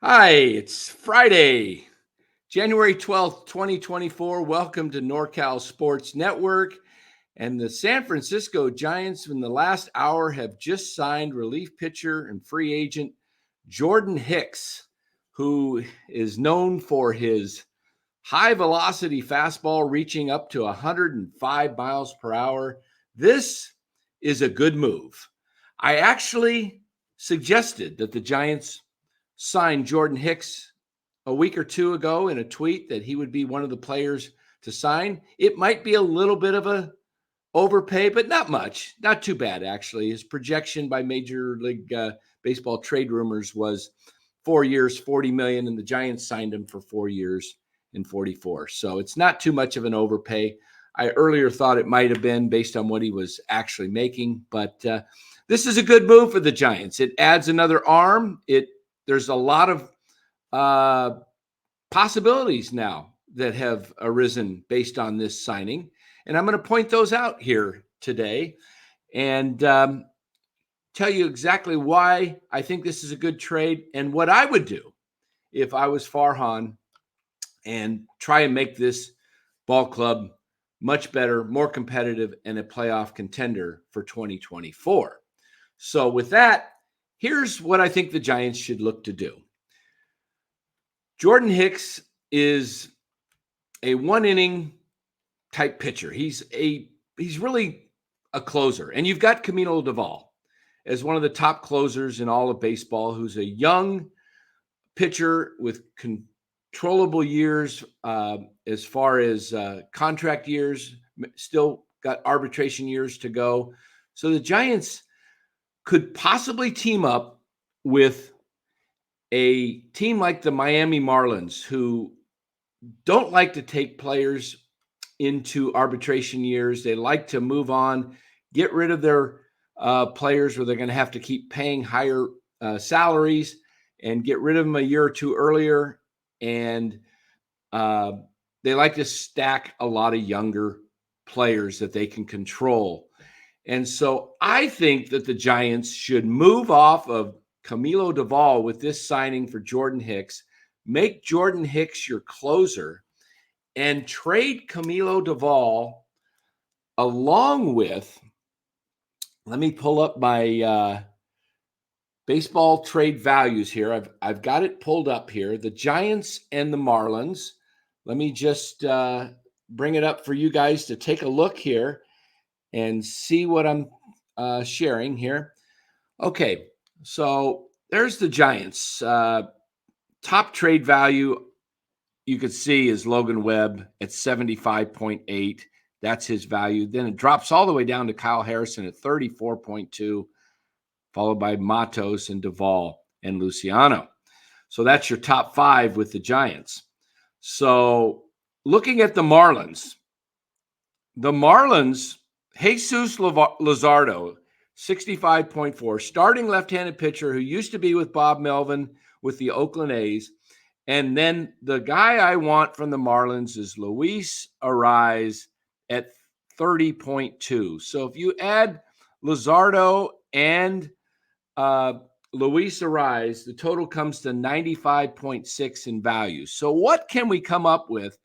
Hi, it's Friday, January 12th, 2024. Welcome to NorCal Sports Network. And the San Francisco Giants, in the last hour, have just signed relief pitcher and free agent Jordan Hicks, who is known for his high velocity fastball reaching up to 105 miles per hour. This is a good move. I actually suggested that the Giants signed Jordan Hicks a week or two ago in a tweet that he would be one of the players to sign. It might be a little bit of a overpay, but not much. Not too bad, actually. His projection by Major League Baseball trade rumors was 4 years, 40 million, and the Giants signed him for 4 years and 44. So it's not too much of an overpay. I earlier thought it might have been based on what he was actually making, but this is a good move for the Giants. It adds another arm. There's a lot of possibilities now that have arisen based on this signing. And I'm going to point those out here today and tell you exactly why I think this is a good trade and what I would do if I was Farhan and try and make this ball club much better, more competitive, and a playoff contender for 2024. So with that, here's what I think the Giants should look to do. Jordan Hicks is a one-inning type pitcher. He's really a closer. And you've got Camilo Doval as one of the top closers in all of baseball, who's a young pitcher with controllable years as far as contract years, still got arbitration years to go. So the Giants could possibly team up with a team like the Miami Marlins, who don't like to take players into arbitration years. They like to move on, get rid of their players where they're going to have to keep paying higher salaries and get rid of them a year or two earlier. And they like to stack a lot of younger players that they can control. And so I think that the Giants should move off of Camilo Doval with this signing for Jordan Hicks, make Jordan Hicks your closer, and trade Camilo Doval along with, let me pull up my baseball trade values here. I've got it pulled up here. The Giants and the Marlins. Let me just bring it up for you guys to take a look here and see what I'm sharing here. Okay, so there's the Giants. Top trade value you could see is Logan Webb at 75.8. That's his value. Then it drops all the way down to Kyle Harrison at 34.2, followed by Matos and Doval and Luciano. So that's your top five with the Giants. So looking at the Marlins, Jesus Luzardo, 65.4, starting left-handed pitcher who used to be with Bob Melvin with the Oakland A's. And then the guy I want from the Marlins is Luis Arraez at 30.2. So if you add Luzardo and Luis Arraez, the total comes to 95.6 in value. So what can we come up with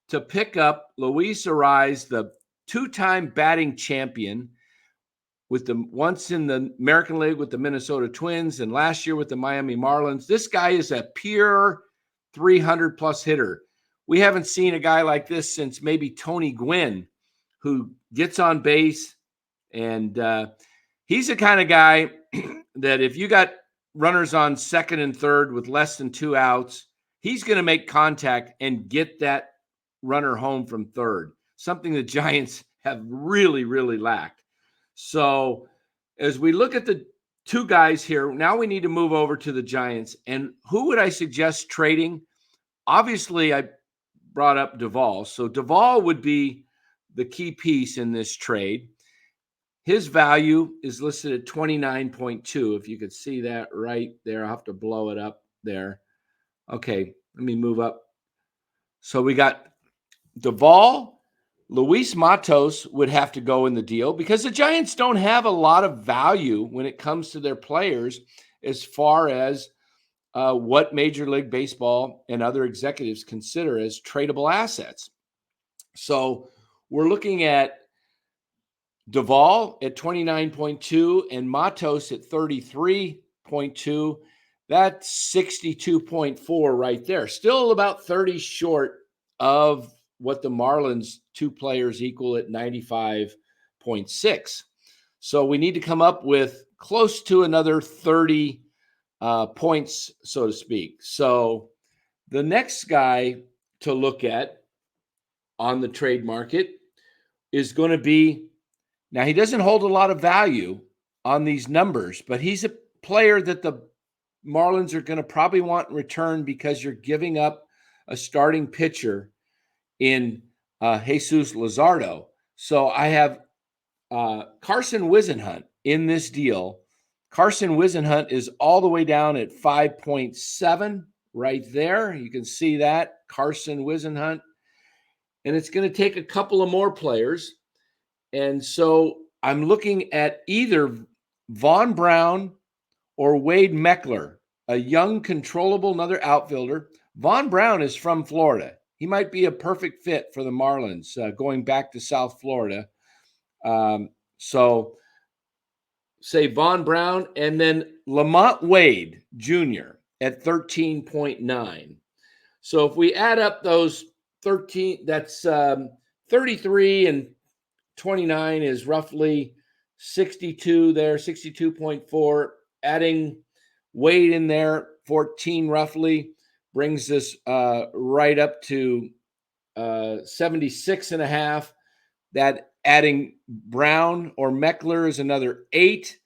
to pick up Luis Arraez, the two-time batting champion, with the once in the American League with the Minnesota Twins and last year with the Miami Marlins? This guy is a pure 300-plus hitter. We haven't seen a guy like this since maybe Tony Gwynn, who gets on base, and he's the kind of guy that if you got runners on second and third with less than 2 outs, he's going to make contact and get that runner home from third, something the Giants have really, really lacked. So as we look at the two guys here, now we need to move over to the Giants. And who would I suggest trading? Obviously, I brought up Doval. So Doval would be the key piece in this trade. His value is listed at 29.2. If you could see that right there, I'll have to blow it up there. Okay, let me move up. So we got Doval. Luis Matos would have to go in the deal because the Giants don't have a lot of value when it comes to their players as far as what Major League Baseball and other executives consider as tradable assets. So we're looking at Duvall at 29.2 and Matos at 33.2. That's 62.4 right there. Still about 30 short of what the Marlins two players equal at 95.6. So we need to come up with close to another 30 points, so to speak. So the next guy to look at on the trade market is going to be, now he doesn't hold a lot of value on these numbers, but he's a player that the Marlins are going to probably want in return because you're giving up a starting pitcher in Jesus Luzardo. So I have Carson Whisenhunt in this deal. Carson Whisenhunt is all the way down at 5.7 right there. You can see that, Carson Whisenhunt. And it's going to take a couple of more players. And so I'm looking at either Vaughn Brown or Wade Meckler, a young, controllable, another outfielder. Vaughn Brown is from Florida. He might be a perfect fit for the Marlins, going back to South Florida. So say Vaughn Brown and then Lamont Wade Jr. at 13.9. So if we add up those 13, that's 33 and 29 is roughly 62 there, 62.4. Adding Wade in there, 14 roughly, brings us right up to 76 and a half. That adding Brown or Meckler is another 8.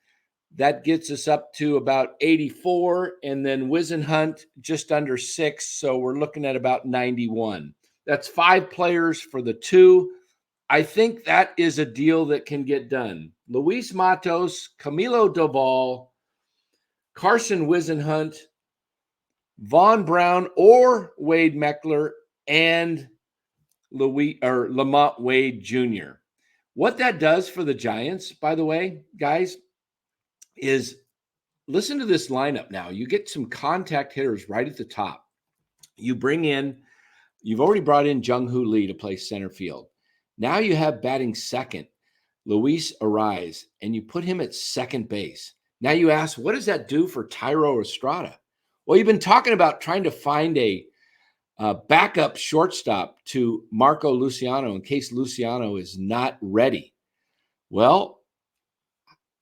That gets us up to about 84. And then Whisenhunt just under 6. So we're looking at about 91. That's 5 players for the 2. I think that is a deal that can get done. Luis Matos, Camilo Doval, Carson Whisenhunt, Vaughn Brown or Wade Meckler, and Lamont Wade Jr. What that does for the Giants, by the way, guys, is listen to this lineup now. You get some contact hitters right at the top. You've already brought in Jung-Hoo Lee to play center field. Now you have batting second, Luis Ariz, and you put him at second base. Now you ask, what does that do for Thairo Estrada? Well, you've been talking about trying to find a backup shortstop to Marco Luciano in case Luciano is not ready. Well,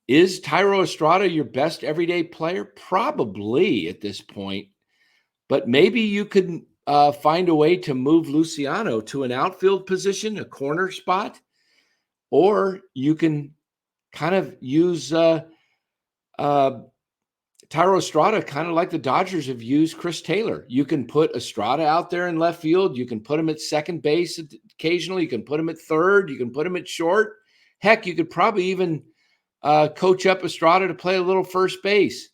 is Thairo Estrada your best everyday player? Probably at this point, but maybe you could find a way to move Luciano to an outfield position, a corner spot, or you can kind of use Thairo Estrada kind of like the Dodgers have used Chris Taylor. You can put Estrada out there in left field. You can put him at second base occasionally. You can put him at third. You can put him at short. Heck, you could probably even coach up Estrada to play a little first base.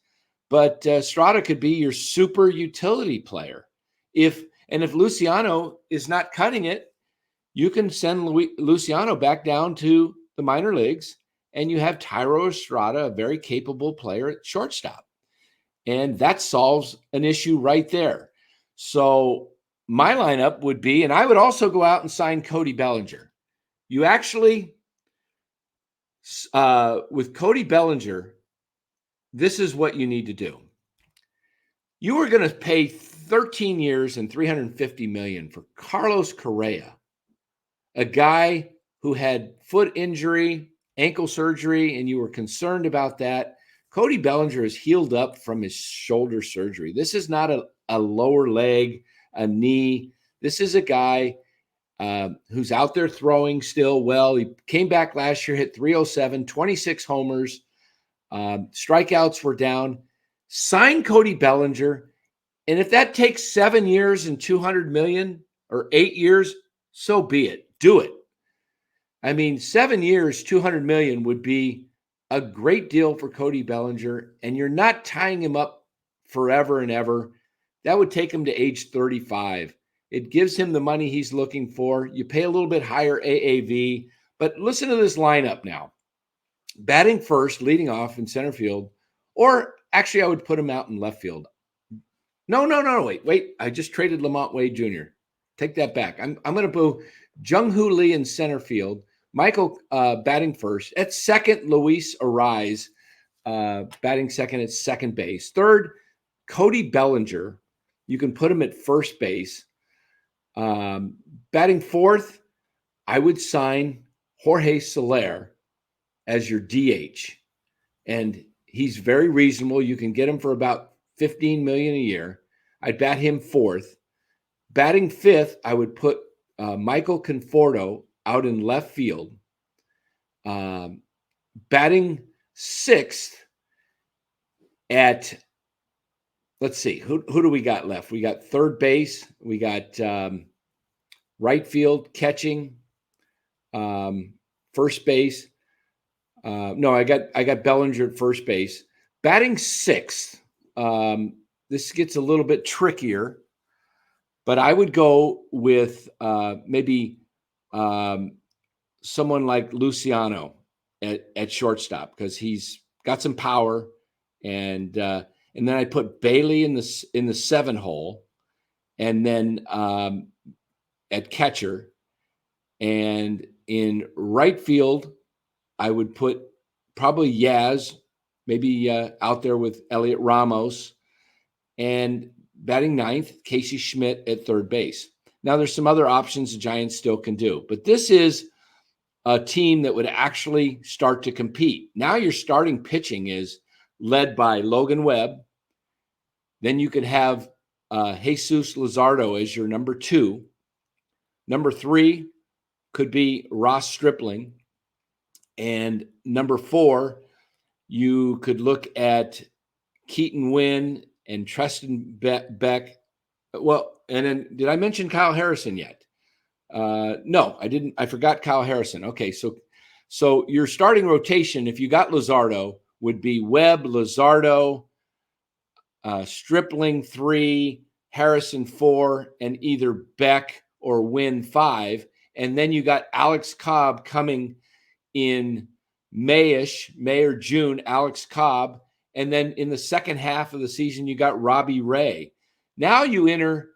But Estrada could be your super utility player. If Luciano is not cutting it, you can send Luciano back down to the minor leagues, and you have Thairo Estrada, a very capable player at shortstop. And that solves an issue right there. So my lineup would be, and I would also go out and sign Cody Bellinger. You actually, with Cody Bellinger, this is what you need to do. You are going to pay 13 years and $350 million for Carlos Correa, a guy who had foot injury, ankle surgery, and you were concerned about that. Cody Bellinger is healed up from his shoulder surgery. This is not a lower leg, a knee. This is a guy who's out there throwing still well. He came back last year, hit 307, 26 homers. Strikeouts were down. Sign Cody Bellinger. And if that takes 7 years and $200 million or 8 years, so be it. Do it. I mean, 7 years, $200 million would be a great deal for Cody Bellinger, and you're not tying him up forever and ever. That would take him to age 35. It gives him the money he's looking for. You pay a little bit higher AAV, but listen to this lineup now. Batting first, leading off in center field, or actually I would put him out in left field. No. Wait. I just traded Lamont Wade Jr. Take that back. I'm going to boo Jung-Hoo Lee in center field. Michael batting first. At second, Luis Arise batting second at second base. Third, Cody Bellinger. You can put him at first base. Batting fourth, I would sign Jorge Soler as your DH. And he's very reasonable. You can get him for about $15 million a year. I'd bat him fourth. Batting fifth, I would put Michael Conforto out in left field. Batting sixth at, let's see, who do we got left? We got third base. We got right field, catching, first base. No, I got Bellinger at first base. Batting sixth. This gets a little bit trickier, but I would go with maybe someone like Luciano at shortstop, because he's got some power, and then I put Bailey in the 7 hole, and then at catcher, and in right field I would put probably Yaz, maybe out there with Elliot Ramos, and batting ninth, Casey Schmidt at third base. Now, there's some other options the Giants still can do, but this is a team that would actually start to compete. Now your starting pitching is led by Logan Webb. Then you could have Jesus Luzardo as your number 2. Number 3 could be Ross Stripling. And number 4, you could look at Keaton Wynn and Tristan Beck. Well, and then did I mention Kyle Harrison yet? No, I didn't. I forgot Kyle Harrison. Okay, so your starting rotation, if you got Luzardo, would be Webb, Luzardo, Stripling 3, Harrison 4, and either Beck or Wynn 5. And then you got Alex Cobb coming in May or June, Alex Cobb. And then in the second half of the season, you got Robbie Ray. Now you enter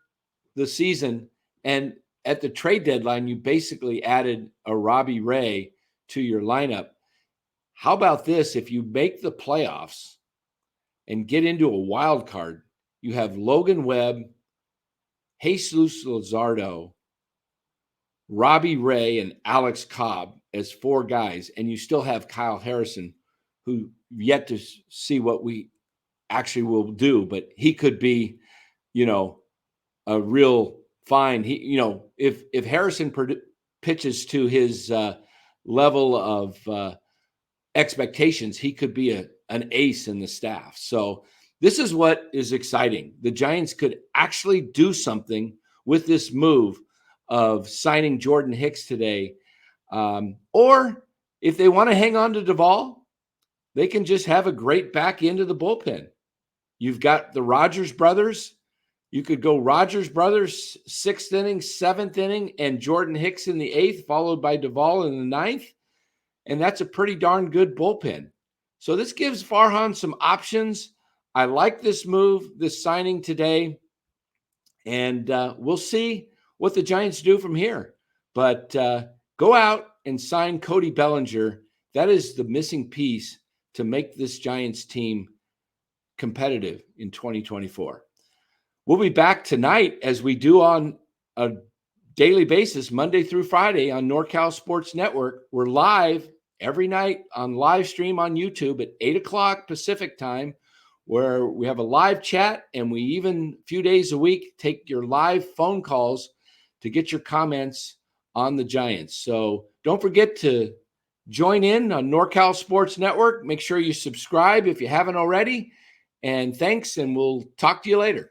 the season, and at the trade deadline, you basically added a Robbie Ray to your lineup. How about this? If you make the playoffs and get into a wild card, you have Logan Webb, Jesus Luzardo, Robbie Ray, and Alex Cobb as 4 guys, and you still have Kyle Harrison, who yet to see what we actually will do, but he could be, a real fine. If Harrison pitches to his level of expectations, he could be an ace in the staff. So this is what is exciting. The Giants could actually do something with this move of signing Jordan Hicks today. Or if they want to hang on to Duvall, they can just have a great back end of the bullpen. You've got the Rogers brothers. You could go Rogers brothers 6th inning, 7th inning, and Jordan Hicks in the 8th, followed by Duvall in the 9th. And that's a pretty darn good bullpen. So this gives Farhan some options. I like this move, this signing today. And we'll see what the Giants do from here. But go out and sign Cody Bellinger. That is the missing piece to make this Giants team competitive in 2024. We'll be back tonight, as we do on a daily basis, Monday through Friday on NorCal Sports Network. We're live every night on live stream on YouTube at 8 o'clock Pacific time, where we have a live chat, and we even a few days a week take your live phone calls to get your comments on the Giants. So don't forget to join in on NorCal Sports Network. Make sure you subscribe if you haven't already. And thanks, and we'll talk to you later.